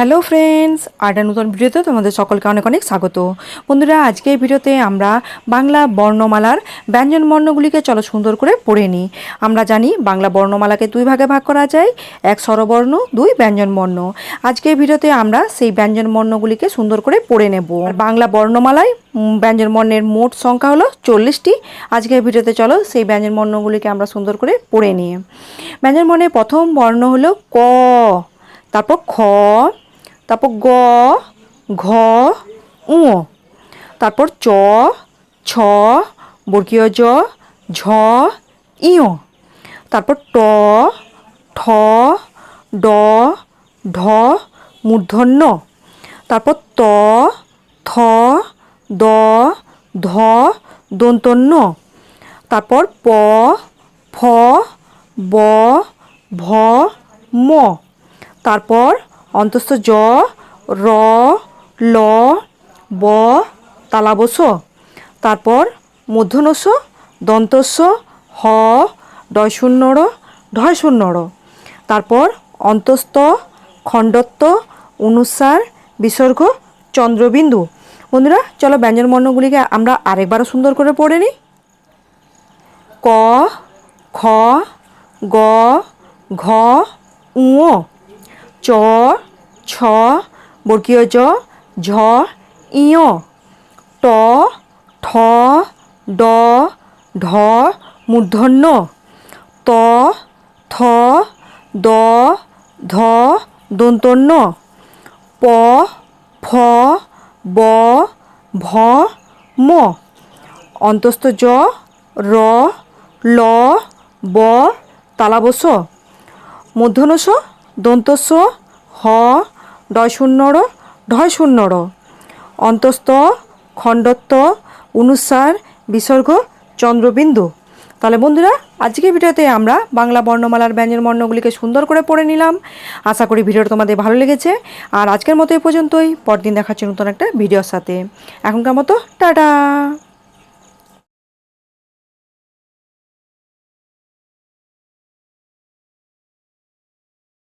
Hello friends, আরেকটা নতুন ভিডিওতে তোমাদের সকলকে অনেক অনেক স্বাগত। বন্ধুরা, আজকে এই ভিডিওতে আমরা বাংলা বর্ণমালার ব্যঞ্জন বর্ণগুলিকে চলো সুন্দর করে পড়ে নিই। আমরা জানি বাংলা বর্ণমালাকে দুই ভাগে ভাগ করা যায়, এক স্বরবর্ণ, দুই ব্যঞ্জন বর্ণ। আজকে এই ভিডিওতে আমরা সেই ব্যঞ্জন বর্ণগুলিকে সুন্দর করে পড়ে নেব। বাংলা বর্ণমালায় ব্যঞ্জন বর্ণের মোট সংখ্যা হলো 40টি। আজকে এই ভিডিওতে চলো সেই ব্যঞ্জন বর্ণগুলিকে আমরা সুন্দর করে পড়ে নিই। ব্যঞ্জন বর্ণের প্রথম বর্ণ হলো ক, তারপর খ, তারপর গ, ঘ, উ, তারপর চ, ছ, বর্গীয় জ, ঝ, ইয়, তারপর ট, ঠ, ড, ঢ, মূর্ধন্য, তারপর ত, থ, দ, ধ, দন্তন্য, তারপর প, ফ, ব, ভ, ম, তারপর অন্তস্থ জ, র, ল, ব, তালাবস, তারপর মূর্ধন্যস্ব, দন্তস্ব, হ, ডয়শূন্য র, ঢয়শূন্য র, তারপর অন্তস্থ, খণ্ডত্ব, অনুস্বার, বিসর্গ, চন্দ্রবিন্দু। বন্ধুরা, চলো ব্যঞ্জন বর্ণগুলিকে আমরা আরেকবারও সুন্দর করে পড়ে নিই। ক, খ, গ, ঘ, উ, চ, ছ, বর্গীয় জ, ঝ, ইয়, ট, ঠ, ড, ঢ, মূর্ধন্য, ত, থ, দ, ধ, দন্তন্য, প, ফ, ব, ভ, ম, অন্তস্থ জ, র, ল, ব, তালাবস, মূর্ধন্যস্ব, দন্তস্ব, হ, ডয়শূন্য র, ঢয়শূন্য র, অন্তস্থ, খণ্ডত্ব, অনুস্বার, বিসর্গ, চন্দ্রবিন্দু। তাহলে বন্ধুরা, আজকের ভিডিওতে আমরা বাংলা বর্ণমালার ব্যঞ্জন বর্ণগুলিকে সুন্দর করে পড়ে নিলাম। আশা করি ভিডিওটা তোমাদের ভালো লেগেছে। আর আজকের মতো এই পর্যন্তই। পরদিন দেখাচ্ছি নতুন একটা ভিডিওর সাথে। এখনকার মতো টাটা।